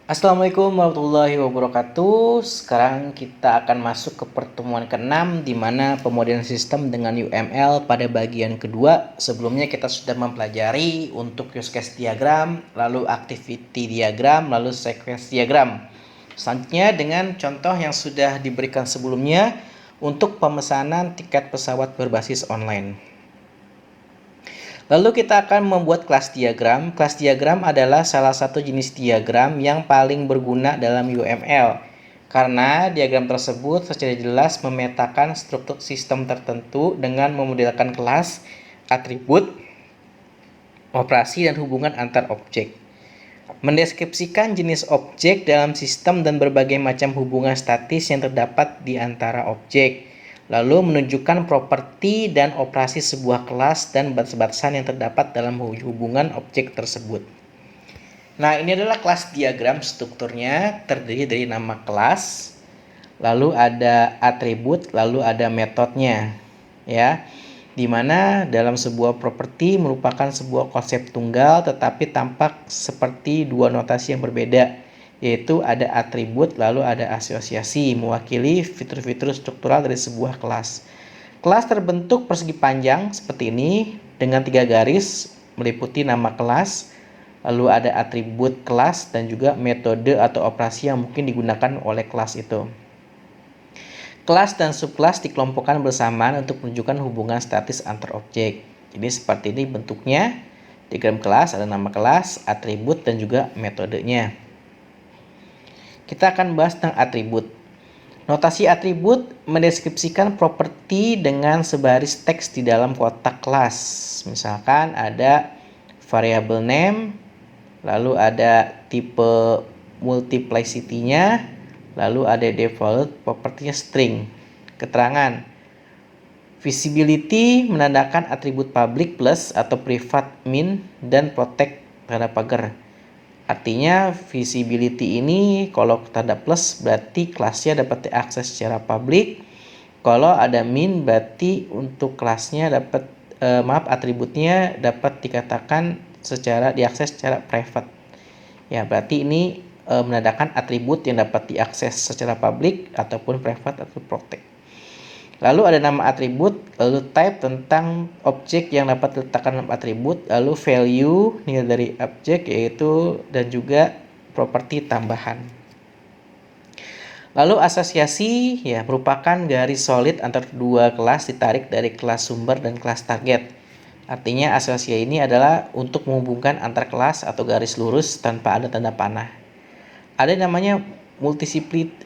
Assalamualaikum warahmatullahi wabarakatuh. Sekarang kita akan masuk ke pertemuan ke-6 di mana pemodelan sistem dengan UML pada bagian kedua. Sebelumnya kita sudah mempelajari untuk use case diagram, lalu activity diagram, lalu sequence diagram. Selanjutnya dengan contoh yang sudah diberikan sebelumnya untuk pemesanan tiket pesawat berbasis online. Lalu kita akan membuat kelas diagram. Kelas diagram adalah salah satu jenis diagram yang paling berguna dalam UML. Karena diagram tersebut secara jelas memetakan struktur sistem tertentu dengan memodelkan kelas, atribut, operasi, dan hubungan antar objek. Mendeskripsikan jenis objek dalam sistem dan berbagai macam hubungan statis yang terdapat di antara objek. Lalu menunjukkan properti dan operasi sebuah kelas dan batas-batasan yang terdapat dalam hubungan objek tersebut. Nah, ini adalah kelas diagram. Strukturnya terdiri dari nama kelas, lalu ada atribut, lalu ada metodenya, ya. Di mana dalam sebuah properti merupakan sebuah konsep tunggal tetapi tampak seperti dua notasi yang berbeda, yaitu ada atribut lalu ada asosiasi mewakili fitur-fitur struktural dari sebuah kelas. Kelas terbentuk persegi panjang seperti ini dengan 3 garis meliputi nama kelas, lalu ada atribut kelas dan juga metode atau operasi yang mungkin digunakan oleh kelas itu. Kelas dan subkelas dikelompokkan bersamaan untuk menunjukkan hubungan statis antar objek. Jadi seperti ini bentuknya. Diagram kelas ada nama kelas, atribut, dan juga metodenya. Kita akan bahas tentang atribut. Notasi atribut mendeskripsikan properti dengan sebaris teks di dalam kotak kelas. Misalkan ada variable name, lalu ada tipe multiplicity-nya, lalu ada default propertinya string. Keterangan. Visibility menandakan atribut public plus atau private min dan protect tanda pagar. Artinya visibility ini kalau tanda plus berarti kelasnya dapat diakses secara publik. Kalau ada min berarti untuk kelasnya dapat atributnya dapat dikatakan secara diakses secara private. Ya, berarti ini menandakan atribut yang dapat diakses secara publik ataupun private atau protect. Lalu ada nama atribut, lalu type tentang objek yang dapat diletakkan dalam atribut, lalu value nilai dari objek yaitu dan juga properti tambahan. Lalu asosiasi ya merupakan garis solid antara dua kelas ditarik dari kelas sumber dan kelas target. Artinya asosiasi ini adalah untuk menghubungkan antar kelas atau garis lurus tanpa ada tanda panah. Ada namanya multiplicity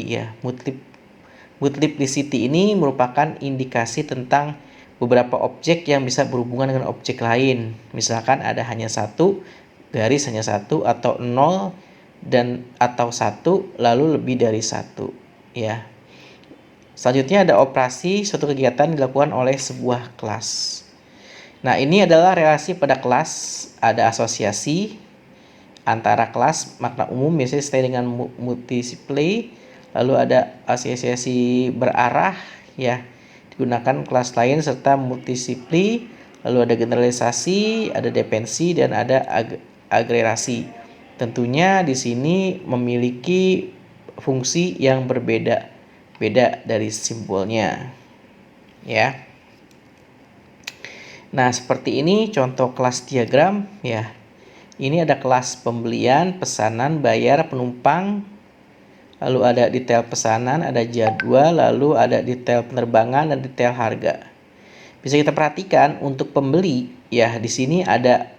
ya. Multiplicity ini merupakan indikasi tentang beberapa objek yang bisa berhubungan dengan objek lain. Misalkan ada hanya satu garis, hanya satu, atau 0 dan atau 1 lalu lebih dari 1 ya. Selanjutnya ada operasi suatu kegiatan dilakukan oleh sebuah kelas. Nah, ini adalah relasi pada kelas, ada asosiasi antara kelas makna umum biasanya sesuai dengan multiply, lalu ada asosiasi berarah ya digunakan kelas lain serta multiply, lalu ada generalisasi, ada dependensi, dan ada agregasi. Tentunya di sini memiliki fungsi yang berbeda-beda dari simbolnya ya. Nah, seperti ini contoh kelas diagram ya. Ini ada kelas pembelian, pesanan, bayar, penumpang. Lalu ada detail pesanan, ada jadwal, lalu ada detail penerbangan dan detail harga. Bisa kita perhatikan untuk pembeli ya di sini ada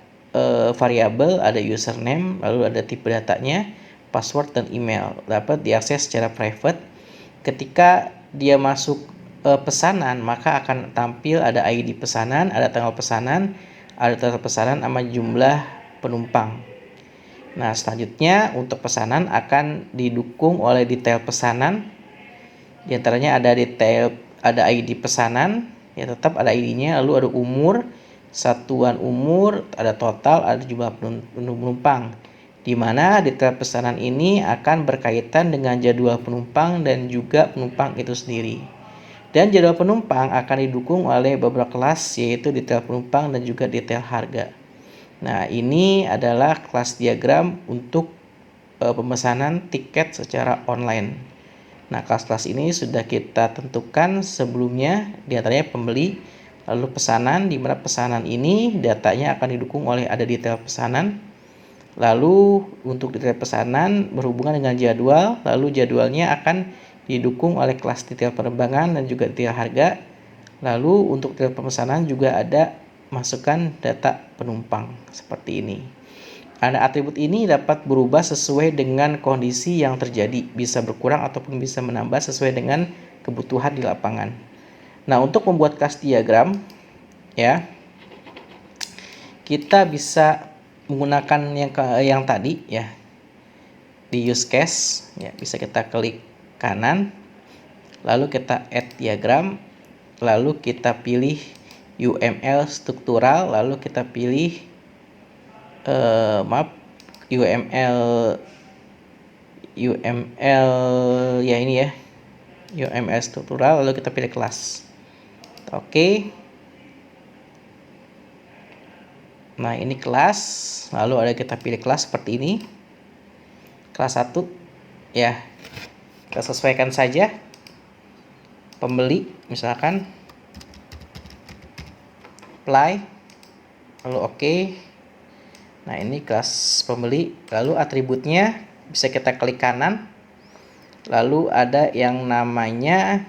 variabel, ada username, lalu ada tipe datanya, password dan email. Dapat diakses secara private. Ketika dia masuk pesanan, maka akan tampil ada ID pesanan, ada tanggal pesanan, ada tanggal pesanan sama jumlah penumpang. Nah, selanjutnya untuk pesanan akan didukung oleh detail pesanan. Di antaranya ada detail, ada ID pesanan, ya tetap ada ID-nya, lalu ada umur, satuan umur, ada total, ada jumlah penumpang. Di mana detail pesanan ini akan berkaitan dengan jadwal penumpang dan juga penumpang itu sendiri. Dan jadwal penumpang akan didukung oleh beberapa kelas yaitu detail penumpang dan juga detail harga. Nah, ini adalah kelas diagram untuk pemesanan tiket secara online. Nah, kelas-kelas ini sudah kita tentukan sebelumnya, diantaranya pembeli, lalu pesanan, di mana pesanan ini datanya akan didukung oleh ada detail pesanan. Lalu untuk detail pesanan berhubungan dengan jadwal, lalu jadwalnya akan didukung oleh kelas detail penerbangan dan juga detail harga. Lalu untuk detail pemesanan juga ada masukkan data penumpang seperti ini. Ada atribut ini dapat berubah sesuai dengan kondisi yang terjadi, bisa berkurang ataupun bisa menambah sesuai dengan kebutuhan di lapangan. Nah, untuk membuat kelas diagram ya, kita bisa menggunakan yang tadi ya. Di use case ya, bisa kita klik kanan, lalu kita add diagram, lalu kita pilih UML struktural, lalu kita pilih UML ya ini ya, UML struktural, lalu kita pilih kelas. Oke. Nah, ini kelas, lalu ada kita pilih kelas seperti ini. Kelas 1 ya. Kita sesuaikan saja. Pembeli misalkan apply, lalu oke. Nah, ini kelas pembeli, lalu atributnya bisa kita klik kanan, lalu ada yang namanya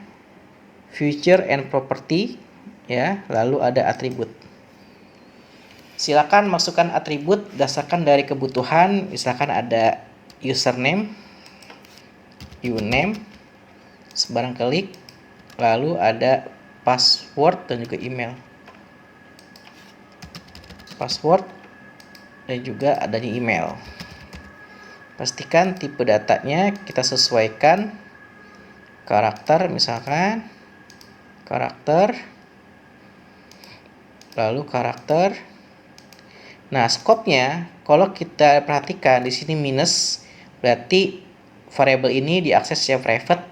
feature and property ya, lalu ada atribut. Silakan masukkan atribut berdasarkan dari kebutuhan, misalkan ada username, uname, sebarang klik, lalu ada password dan juga email. Password dan juga adanya email. Pastikan tipe datanya kita sesuaikan, karakter misalkan, karakter, lalu karakter. Nah, skopnya kalau kita perhatikan di sini minus, berarti variabel ini diakses secara private.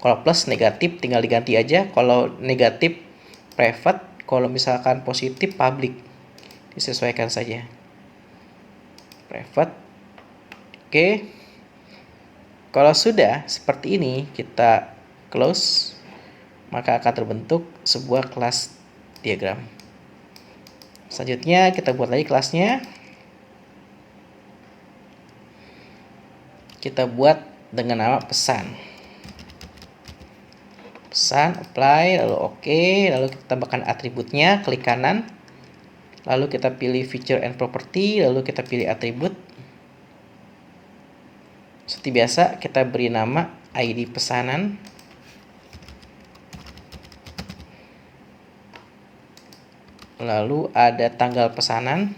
Kalau plus negatif tinggal diganti aja, kalau negatif private, kalau misalkan positif public, disesuaikan saja. Private. Oke. Kalau sudah seperti ini, kita close, maka akan terbentuk sebuah kelas diagram. Selanjutnya kita buat lagi kelasnya. Kita buat dengan nama pesan. Pesan, apply, lalu oke, lalu kita tambahkan atributnya, klik kanan. Lalu kita pilih feature and property, lalu kita pilih atribut. Seperti biasa, kita beri nama ID pesanan. Lalu ada tanggal pesanan.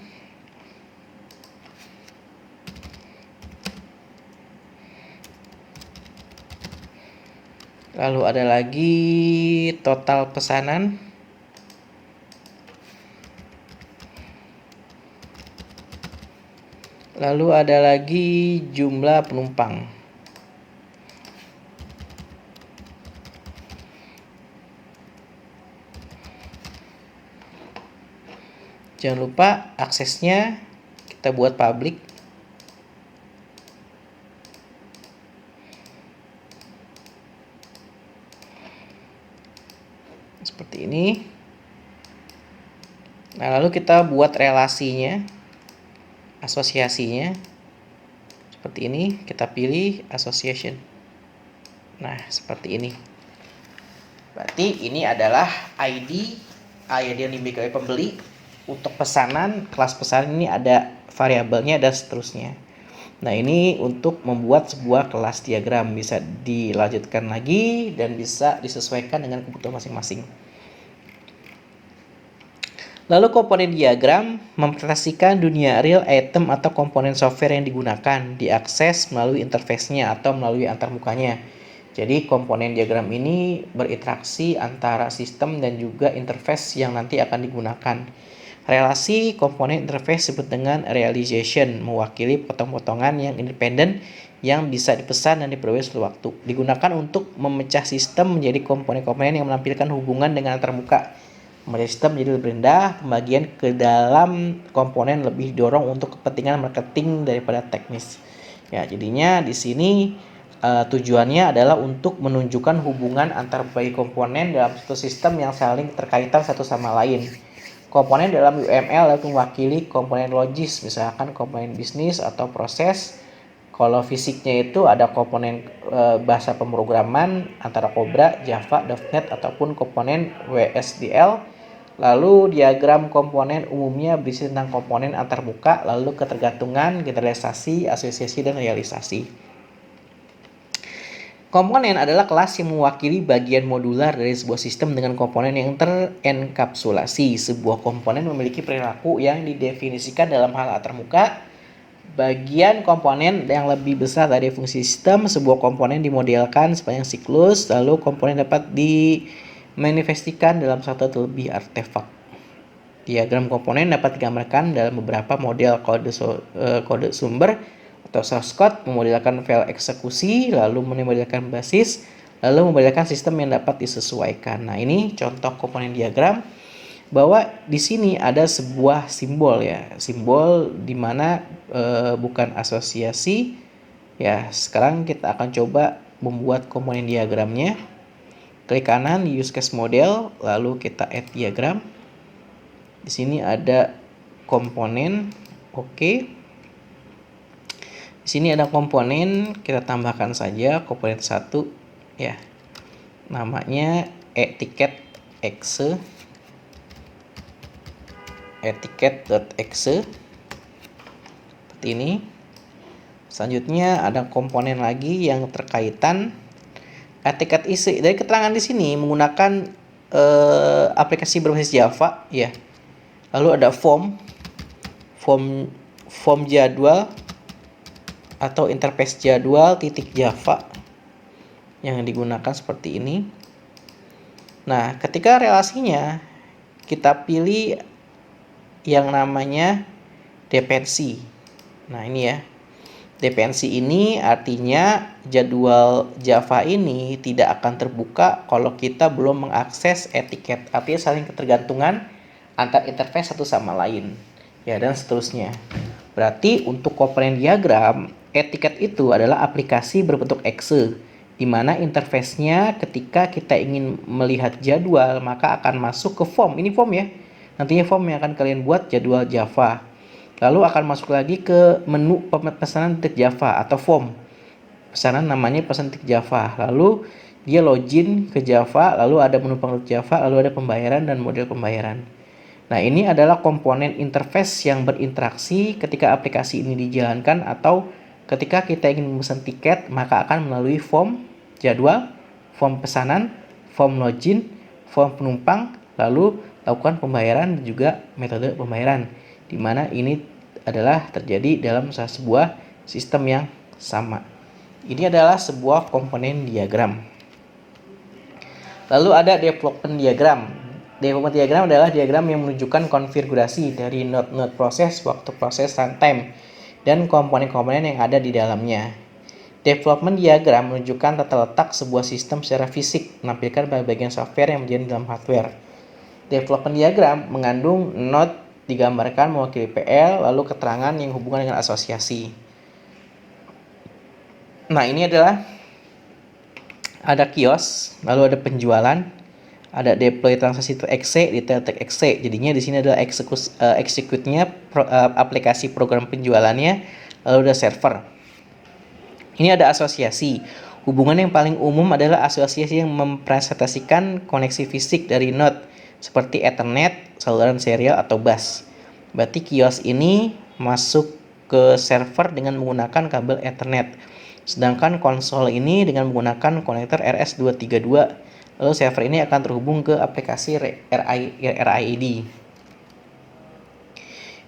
Lalu ada lagi total pesanan. Lalu ada lagi jumlah penumpang. Jangan lupa aksesnya kita buat public. Seperti ini. Nah, lalu kita buat relasinya, asosiasinya. Seperti ini, kita pilih association. Nah, seperti ini. Berarti ini adalah ID yang dimiliki oleh pembeli. Untuk pesanan, kelas pesanan ini ada variabelnya dan seterusnya. Nah, ini untuk membuat sebuah kelas diagram, bisa dilanjutkan lagi dan bisa disesuaikan dengan kebutuhan masing-masing. Lalu komponen diagram mempresentasikan dunia real item atau komponen software yang digunakan, diakses melalui interface-nya atau melalui antarmukanya. Jadi komponen diagram ini berinteraksi antara sistem dan juga interface yang nanti akan digunakan. Relasi komponen interface disebut dengan realization, mewakili potong-potongan yang independen yang bisa dipesan dan diperoleh seluruh waktu. Digunakan untuk memecah sistem menjadi komponen-komponen yang menampilkan hubungan dengan antarmuka. Model sistem jadi lebih rendah, pembagian ke dalam komponen lebih didorong untuk kepentingan marketing daripada teknis. Ya, jadinya di sini tujuannya adalah untuk menunjukkan hubungan antar berbagai komponen dalam satu sistem yang saling terkaitan satu sama lain. Komponen dalam UML dapat mewakili komponen logis, misalkan komponen bisnis atau proses. Kalau fisiknya itu ada komponen bahasa pemrograman antara Cobra, Java, .NET ataupun komponen WSDL. Lalu diagram komponen umumnya berisi tentang komponen antarmuka, lalu ketergantungan, generalisasi, asosiasi, dan realisasi. Komponen adalah kelas yang mewakili bagian modular dari sebuah sistem dengan komponen yang terenkapsulasi. Sebuah komponen memiliki perilaku yang didefinisikan dalam hal antarmuka. Bagian komponen yang lebih besar dari fungsi sistem, sebuah komponen dimodelkan sepanjang siklus, lalu komponen dapat dimanifestasikan dalam satu atau lebih artefak. Diagram komponen dapat digambarkan dalam beberapa model kode sumber atau source code, memodelkan file eksekusi, lalu memodelkan basis, lalu memodelkan sistem yang dapat disesuaikan. Nah, ini contoh komponen diagram bahwa di sini ada sebuah simbol ya, simbol di mana bukan asosiasi. Ya, sekarang kita akan coba membuat komponen diagramnya. Klik kanan use case model, lalu kita add diagram. Di sini ada komponen, oke. Di sini ada komponen, kita tambahkan saja komponen 1 ya. Namanya etiket.exe. Etiket.exe seperti ini. Selanjutnya ada komponen lagi yang terkaitan etiket isi. Dari keterangan di sini menggunakan aplikasi berbasis Java ya. Lalu ada form jadwal atau interface jadwal titik Java yang digunakan seperti ini. Nah, ketika relasinya kita pilih yang namanya dependensi. Nah, ini ya. Dependensi ini artinya jadwal Java ini tidak akan terbuka kalau kita belum mengakses etiket. Artinya saling ketergantungan antar interface satu sama lain. Ya, dan seterusnya. Berarti untuk komponen diagram, etiket itu adalah aplikasi berbentuk exe, di mana interface-nya ketika kita ingin melihat jadwal maka akan masuk ke form. Ini form ya. Nantinya form yang akan kalian buat jadwal Java. Lalu akan masuk lagi ke menu pesanan titik Java atau form. Pesanan namanya pesan titik Java. Lalu dia login ke Java, lalu ada menu penggerak Java, lalu ada pembayaran dan model pembayaran. Nah, ini adalah komponen interface yang berinteraksi ketika aplikasi ini dijalankan atau ketika kita ingin memesan tiket, maka akan melalui form jadwal, form pesanan, form login, form penumpang, lalu lakukan pembayaran dan juga metode pembayaran, di mana ini adalah terjadi dalam sebuah sistem yang sama. Ini adalah sebuah komponen diagram. Lalu ada development diagram. Development diagram adalah diagram yang menunjukkan konfigurasi dari node-node proses, waktu proses, runtime, dan komponen-komponen yang ada di dalamnya. Development diagram menunjukkan tata letak sebuah sistem secara fisik, menampilkan bagian software yang berada dalam hardware. Development diagram mengandung node digambarkan mewakili PL, lalu keterangan yang hubungan dengan asosiasi. Nah, ini adalah ada kios, lalu ada penjualan, ada deploy transaksi to exe, detail to exe. Jadinya di sini adalah execute-nya aplikasi program penjualannya, lalu ada server. Ini ada asosiasi. Hubungan yang paling umum adalah asosiasi yang mempresentasikan koneksi fisik dari node seperti Ethernet, saluran serial, atau bus. Berarti kios ini masuk ke server dengan menggunakan kabel Ethernet. Sedangkan konsol ini dengan menggunakan konektor RS232. Lalu server ini akan terhubung ke aplikasi RID.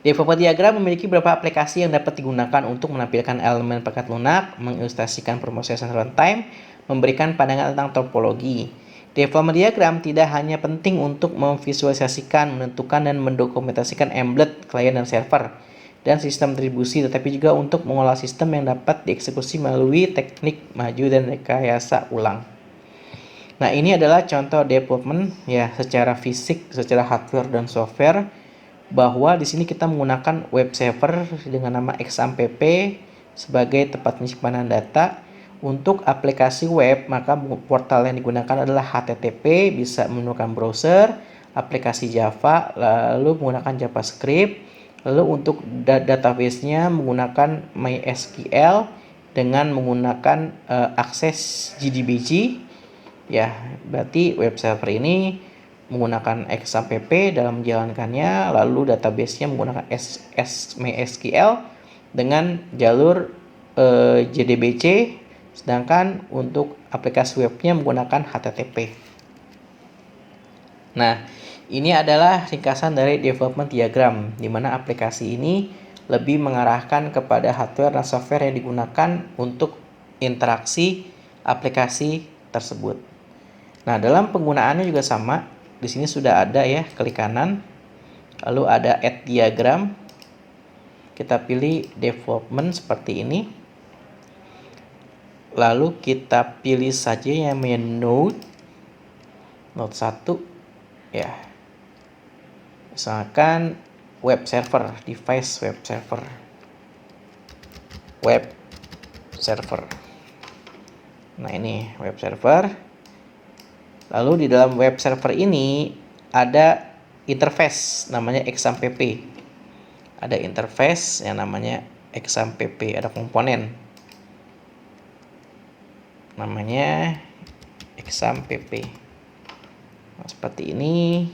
Developer diagram memiliki beberapa aplikasi yang dapat digunakan untuk menampilkan elemen perangkat lunak, mengilustrasikan pemrosesan runtime, memberikan pandangan tentang topologi. Development diagram tidak hanya penting untuk memvisualisasikan, menentukan, dan mendokumentasikan embed klien dan server dan sistem distribusi, tetapi juga untuk mengolah sistem yang dapat dieksekusi melalui teknik maju dan rekayasa ulang. Nah, ini adalah contoh development ya secara fisik, secara hardware dan software, bahwa di sini kita menggunakan web server dengan nama XAMPP sebagai tempat penyimpanan data. Untuk aplikasi web, maka portal yang digunakan adalah HTTP, bisa menggunakan browser, aplikasi Java, lalu menggunakan JavaScript. Lalu untuk database-nya menggunakan MySQL dengan menggunakan akses JDBC. Ya, berarti web server ini menggunakan XAMPP dalam menjalankannya, lalu database-nya menggunakan MySQL dengan jalur JDBC, sedangkan untuk aplikasi webnya menggunakan HTTP. Nah, ini adalah ringkasan dari development diagram, di mana aplikasi ini lebih mengarahkan kepada hardware dan software yang digunakan untuk interaksi aplikasi tersebut. Nah, dalam penggunaannya juga sama. Di sini sudah ada ya, klik kanan, lalu ada add diagram. Kita pilih development seperti ini. Lalu kita pilih saja yang Node 1 ya. Misalkan web server, device web server. Web server. Nah, ini web server. Lalu di dalam web server ini ada interface namanya XAMPP. Ada interface yang namanya XAMPP, ada komponen namanya XAMPP. Nah, seperti ini.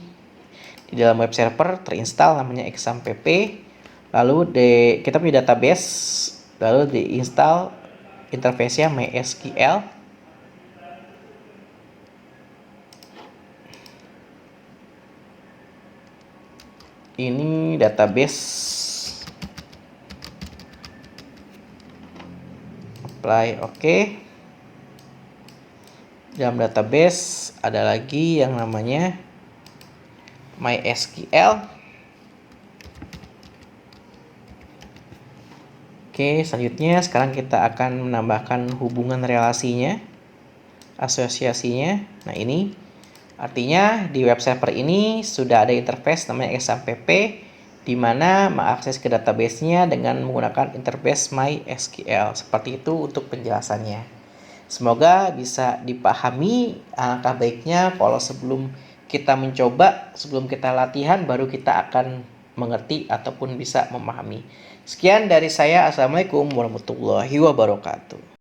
Di dalam web server terinstall namanya XAMPP. Lalu kita punya database, lalu diinstal interface-nya MySQL. Ini database, apply oke. Dalam database ada lagi yang namanya MySQL. Oke, selanjutnya sekarang kita akan menambahkan hubungan relasinya, asosiasinya. Nah, ini artinya di web server ini sudah ada interface namanya XAMPP, di mana mengakses ke database-nya dengan menggunakan interface MySQL. Seperti itu untuk penjelasannya. Semoga bisa dipahami. Alangkah baiknya kalau sebelum kita mencoba, sebelum kita latihan, baru kita akan mengerti ataupun bisa memahami. Sekian dari saya. Assalamualaikum warahmatullahi wabarakatuh.